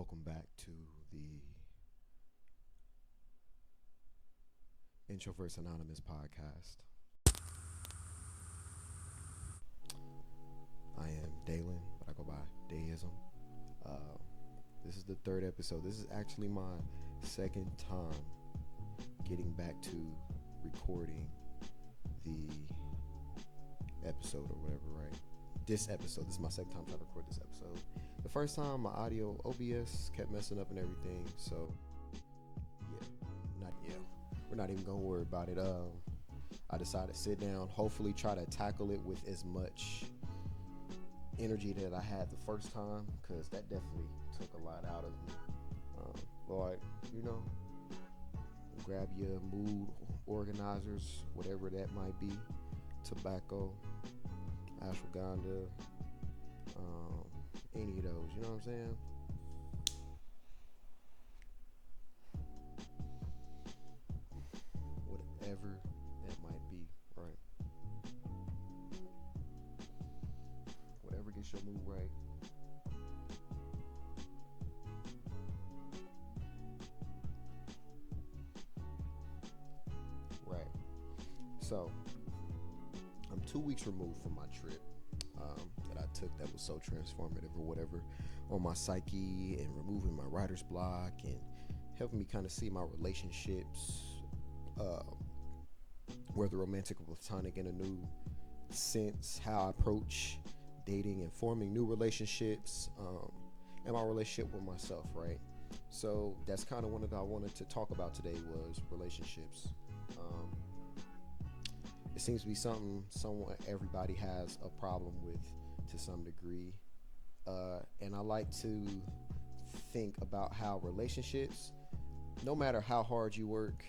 Welcome back to the Introverts Anonymous podcast. I am Daylin, but I go by Daeyism. This is the third episode. This is actually my second time getting back to recording the episode or whatever, right? This is my second time trying to record this episode. The first time, my audio OBS kept messing up and everything, so we're not even gonna worry about it. I decided to sit down, hopefully try to tackle it with as much energy that I had the first time, because that definitely took a lot out of me. Grab your mood organizers, whatever that might be, tobacco, ashwagandha, any of those, you know what I'm saying? Whatever that might be, right? Whatever gets your mood right. Right. So, I'm 2 weeks removed from my trip that I took that was so transformative or whatever on my psyche and removing my writer's block and helping me kind of see my relationships, whether romantic or platonic, in a new sense, how I approach dating and forming new relationships, and my relationship with myself, right? So that's kind of one that I wanted to talk about today was relationships. It seems to be something everybody has a problem with to some degree, and I like to think about how relationships, no matter how hard you work,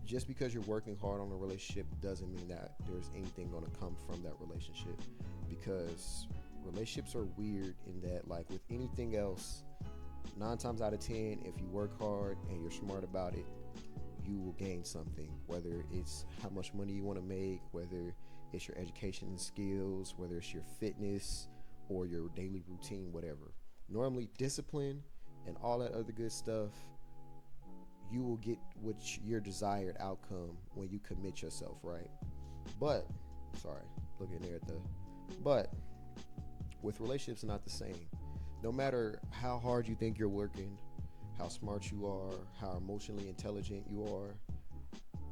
just because you're working hard on a relationship doesn't mean that there's anything going to come from that relationship, because relationships are weird in that, like with anything else, 9 times out of 10, if you work hard and you're smart about it, you will gain something, whether it's how much money you want to make, whether it's your education and skills, whether it's your fitness or your daily routine, whatever. Normally discipline and all that other good stuff, you will get your desired outcome when you commit yourself, right? But with relationships, not the same. No matter how hard you think you're working, how smart you are, how emotionally intelligent you are,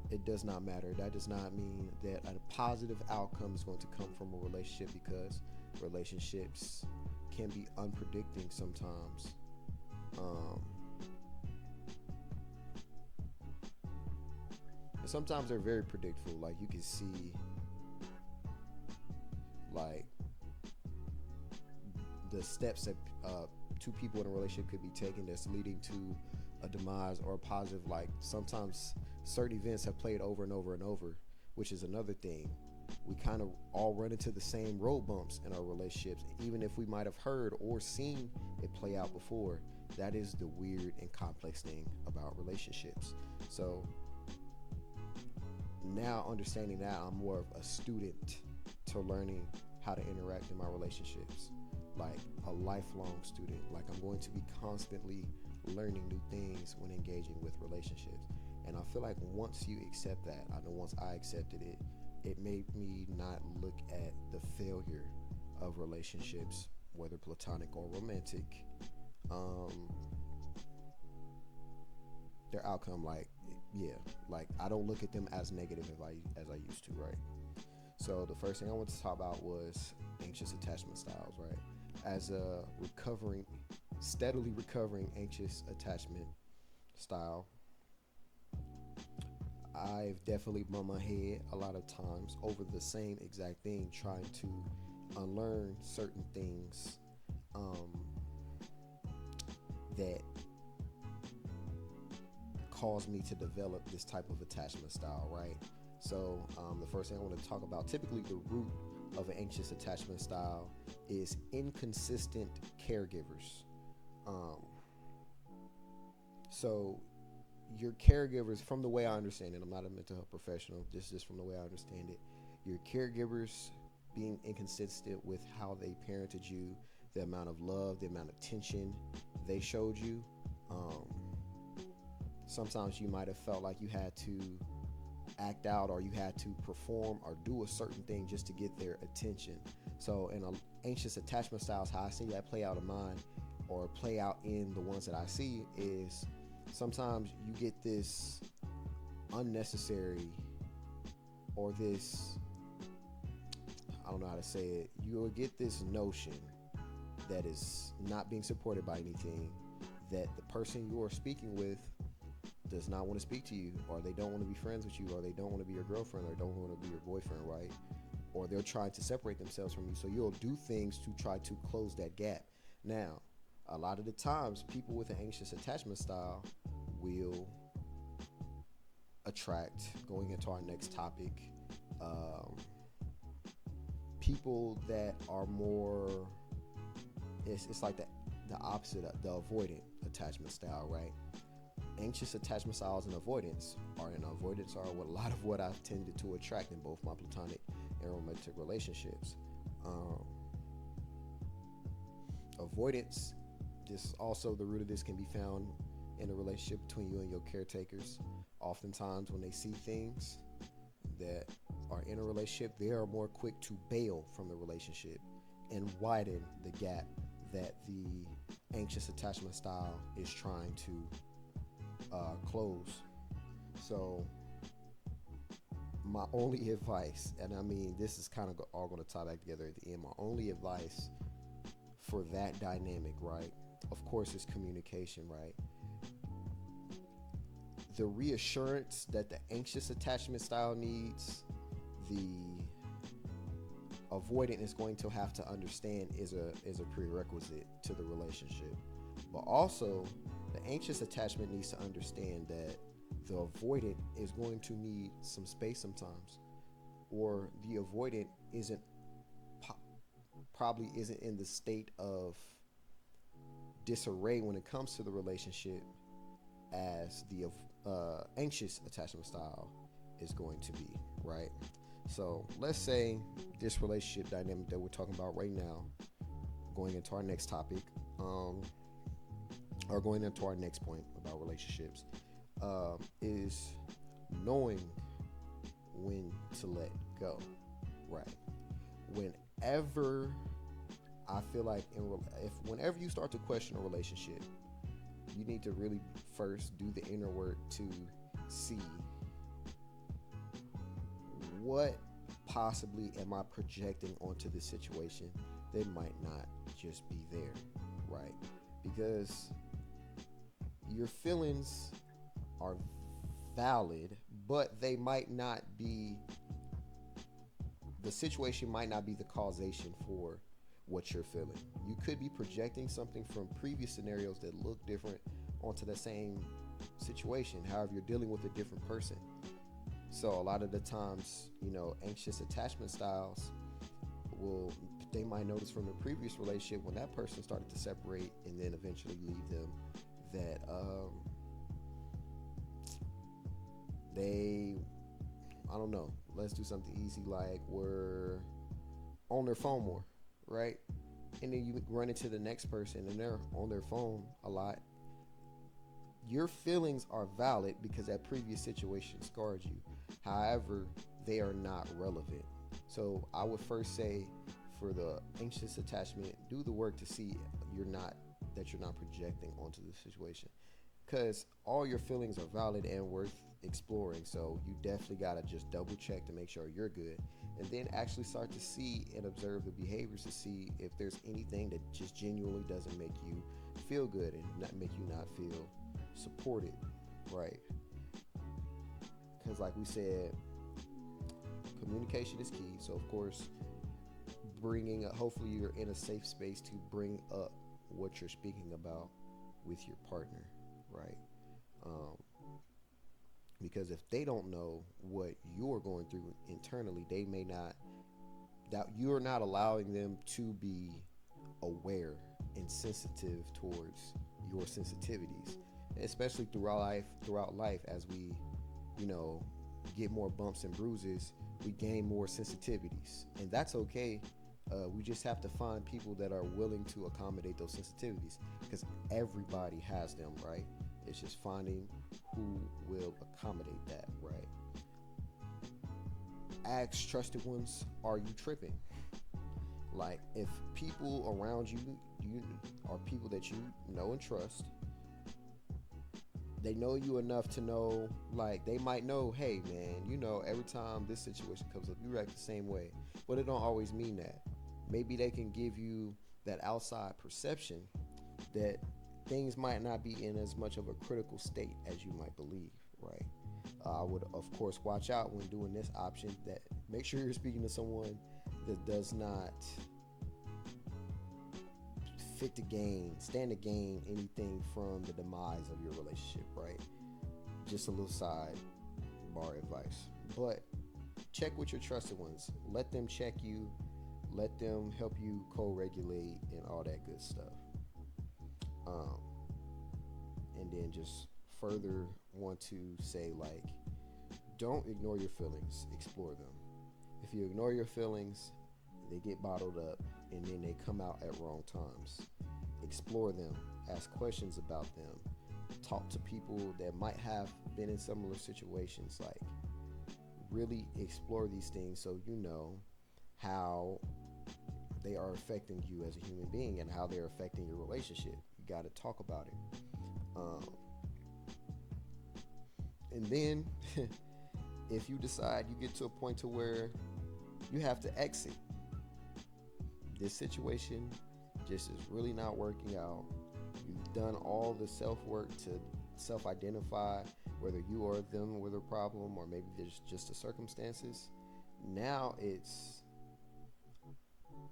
it does not matter. That does not mean that a positive outcome is going to come from a relationship, because relationships can be unpredicting sometimes. And sometimes they're very predictable. Like you can see, like the steps that two people in a relationship could be taking that's leading to a demise or a positive. Like sometimes certain events have played over and over and over, which is another thing. We kind of all run into the same road bumps in our relationships, even if we might have heard or seen it play out before. That is the weird and complex thing about relationships. So now, understanding that, I'm more of a student to learning how to interact in my relationships, like a lifelong student. Like I'm going to be constantly learning new things when engaging with relationships. And I feel like once you accept that, I know once I accepted it, it made me not look at the failure of relationships, whether platonic or romantic, their outcome, like I don't look at them as negative as I used to, right? So the first thing I wanted to talk about was anxious attachment styles, right? As a steadily recovering anxious attachment style, I've definitely bumped my head a lot of times over the same exact thing, trying to unlearn certain things that caused me to develop this type of attachment style, right? So the first thing I want to talk about, typically the root of an anxious attachment style is inconsistent caregivers. So your caregivers, from the way I understand it, I'm not a mental health professional, just from the way I understand it, your caregivers being inconsistent with how they parented you, the amount of love, the amount of attention they showed you. Um, Sometimes you might have felt like you had to act out, or you had to perform or do a certain thing just to get their attention. So in anxious attachment styles, how I see that play out in mine, or play out in the ones that I see, is sometimes you get this unnecessary, or this, I don't know how to say it, you'll get this notion that is not being supported by anything, that the person you are speaking with does not want to speak to you, or they don't want to be friends with you, or they don't want to be your girlfriend, or don't want to be your boyfriend, right? Or they're trying to separate themselves from you. So you'll do things to try to close that gap. Now, a lot of the times, people with an anxious attachment style will attract, going into our next topic, people that are more, it's like the opposite of the avoidant attachment style, right? Anxious attachment styles and avoidance are what a lot of what I've tended to attract in both my platonic and romantic relationships. Avoidance, this also, the root of this can be found in a relationship between you and your caretakers. Oftentimes when they see things that are in a relationship, they are more quick to bail from the relationship and widen the gap that the anxious attachment style is trying to close. So my only advice, and I mean this is kind of all going to tie back together at the end, my only advice for that dynamic, right, of course, is communication, right? The reassurance that the anxious attachment style needs, the avoidant is going to have to understand is a prerequisite to the relationship. But also, the anxious attachment needs to understand that the avoidant is going to need some space sometimes, or the avoidant probably isn't in the state of disarray when it comes to the relationship as the anxious attachment style is going to be, right? So let's say this relationship dynamic that we're talking about right now, going into our next topic, or going into our next point about relationships, is knowing when to let go, right? Whenever I feel like whenever you start to question a relationship, you need to really first do the inner work to see what possibly am I projecting onto this situation that might not just be there, right? Because your feelings are valid, but they might not be, the situation might not be the causation for what you're feeling. You could be projecting something from previous scenarios that look different onto the same situation. However, you're dealing with a different person. So a lot of the times, anxious attachment styles they might notice from the previous relationship, when that person started to separate and then eventually leave them, that I don't know, let's do something easy, like we're on their phone more, right? And then you run into the next person and they're on their phone a lot. Your feelings are valid because that previous situation scarred you. However, they are not relevant. So I would first say, for the anxious attachment, do the work to see you're not projecting onto the situation, because all your feelings are valid and worth exploring. So you definitely got to just double check to make sure you're good, and then actually start to see and observe the behaviors to see if there's anything that just genuinely doesn't make you feel good and not make you not feel supported, right? Because like we said, communication is key. So of course, hopefully you're in a safe space to bring up what you're speaking about with your partner, right? Because if they don't know what you're going through internally, they may not, that you're not allowing them to be aware and sensitive towards your sensitivities, especially throughout life. As we get more bumps and bruises, we gain more sensitivities, and that's okay. We just have to find people that are willing to accommodate those sensitivities, because everybody has them, right? It's just finding who will accommodate that, right? Ask trusted ones, are you tripping? Like, if people around you are people that you know and trust, they know you enough to know, like, they might know, hey man, every time this situation comes up, you react the same way. But it don't always mean that. Maybe they can give you that outside perception that things might not be in as much of a critical state as you might believe, right? I would, of course, watch out when doing this option, that make sure you're speaking to someone that does not stand to gain anything from the demise of your relationship, right? Just a little side bar advice. But check with your trusted ones. Let them check you. Let them help you co-regulate and all that good stuff. And then just further want to say, like, don't ignore your feelings. Explore them. If you ignore your feelings, they get bottled up and then they come out at wrong times. Explore them. Ask questions about them. Talk to people that might have been in similar situations. Like, really explore these things so you know how they are affecting you as a human being and how they're affecting your relationship. You got to talk about it. And then if you decide you get to a point to where you have to exit, this situation just is really not working out. You've done all the self-work to self-identify whether you or them were the problem, or maybe there's just the circumstances. Now it's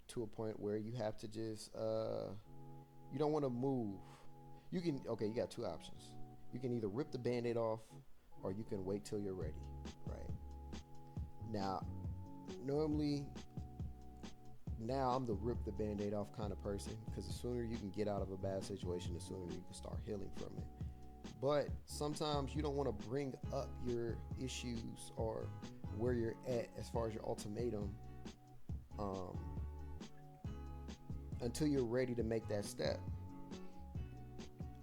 to a point where you have to just you don't want to move. You got two options. You can either rip the band-aid off, or you can wait till you're ready, right? Now I'm the rip the band-aid off kind of person, because the sooner you can get out of a bad situation, the sooner you can start healing from it. But sometimes you don't want to bring up your issues or where you're at as far as your ultimatum until you're ready to make that step.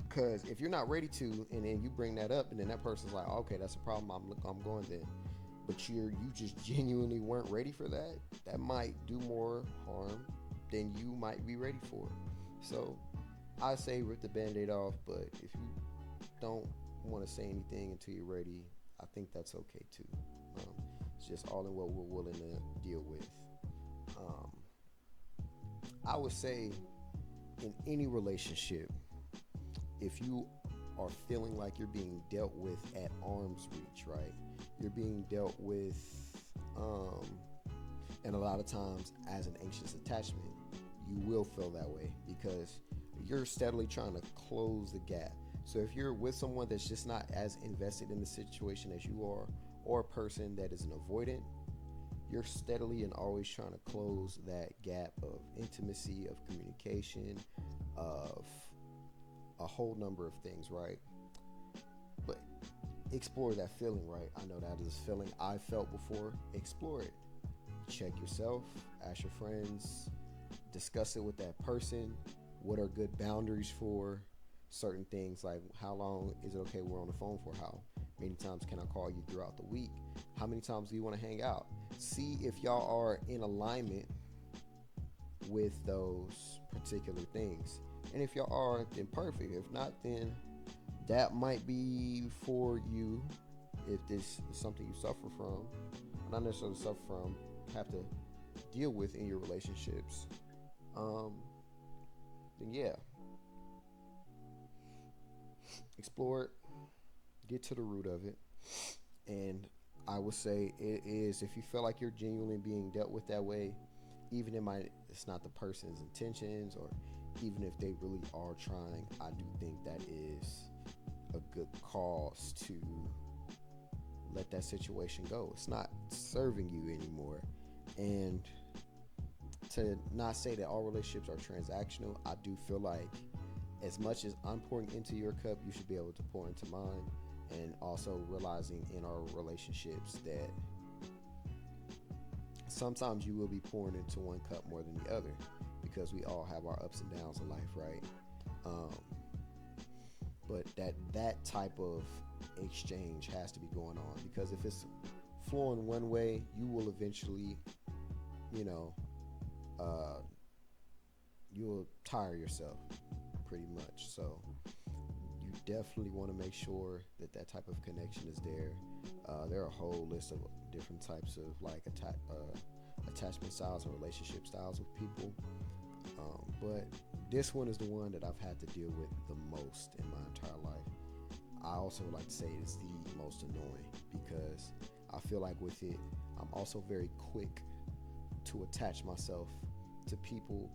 Because if you're not ready to, and then you bring that up, and then that person's like, okay, that's a problem, I'm going then. But you just genuinely weren't ready for that. That might do more harm than you might be ready for. So I say rip the band-aid off, but if you don't want to say anything until you're ready, I think that's okay too. It's just all in what we're willing to deal with. I would say in any relationship, if you are feeling like you're being dealt with at arm's reach, right? You're being dealt with, and a lot of times as an anxious attachment, you will feel that way because you're steadily trying to close the gap. So if you're with someone that's just not as invested in the situation as you are, or a person that is an avoidant, you're steadily and always trying to close that gap of intimacy, of communication, of a whole number of things, right? But explore that feeling, right? I know that is a feeling I felt before. Explore it. Check yourself, ask your friends, discuss it with that person. What are good boundaries for certain things? Like, how long is it okay we're on the phone for? How many times can I call you throughout the week? How many times do you want to hang out? See if y'all are in alignment with those particular things. And if y'all are, then perfect. If not, then that might be for you. If this is something you suffer from, not necessarily suffer from, have to deal with in your relationships, then yeah, explore it, get to the root of it. And I would say it is, if you feel like you're genuinely being dealt with that way, even if it's not the person's intentions, or even if they really are trying, I do think that is a good cause to let that situation go. It's not serving you anymore. And to not say that all relationships are transactional, I do feel like as much as I'm pouring into your cup, you should be able to pour into mine. And also realizing in our relationships that sometimes you will be pouring into one cup more than the other because we all have our ups and downs in life, right? Um, but that type of exchange has to be going on because if it's flowing one way, you will eventually, you know, uh, you will tire yourself pretty much. So you definitely want to make sure that that type of connection is there. There are a whole list of different types of like attachment styles and relationship styles with people. But this one is the one that I've had to deal with the most in my entire life. I also would like to say it's the most annoying because I feel like with it, I'm also very quick to attach myself to people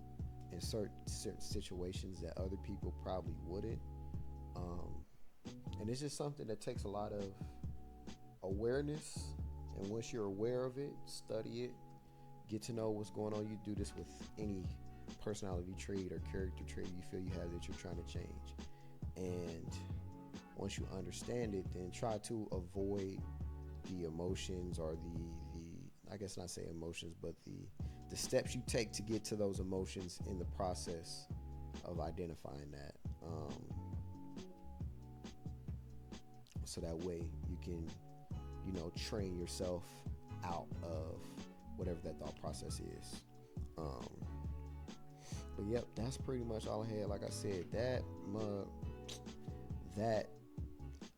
in certain situations that other people probably wouldn't. Um, and it's just something that takes a lot of awareness. And once you're aware of it, study it, get to know what's going on. You do this with any personality trait or character trait you feel you have that you're trying to change. And once you understand it, then try to avoid the emotions or the I guess not say emotions, but the steps you take to get to those emotions in the process of identifying that. So that way you can, train yourself out of whatever that thought process is. But yep, that's pretty much all I had. Like I said, that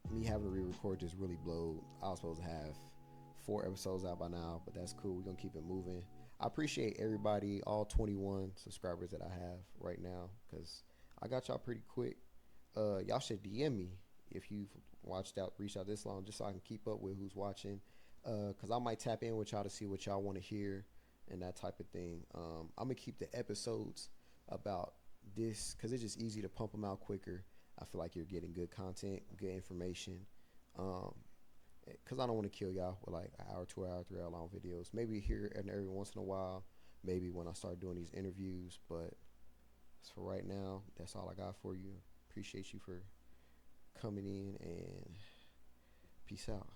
me having to re-record just really blowed. I was supposed to have 4 episodes out by now, but that's cool. We're gonna keep it moving. I appreciate everybody, all 21 subscribers that I have right now, because I got y'all pretty quick. Y'all should DM me if you've reached out this long, just so I can keep up with who's watching. Because I might tap in with y'all to see what y'all want to hear and that type of thing. I'm gonna keep the episodes about this because it's just easy to pump them out quicker. I feel like you're getting good content, good information. Because I don't want to kill y'all with like an hour, 2 hour, 3 hour long videos. Maybe here and every once in a while, maybe when I start doing these interviews. But for right now, that's all I got for you. Appreciate you for coming in, and peace out.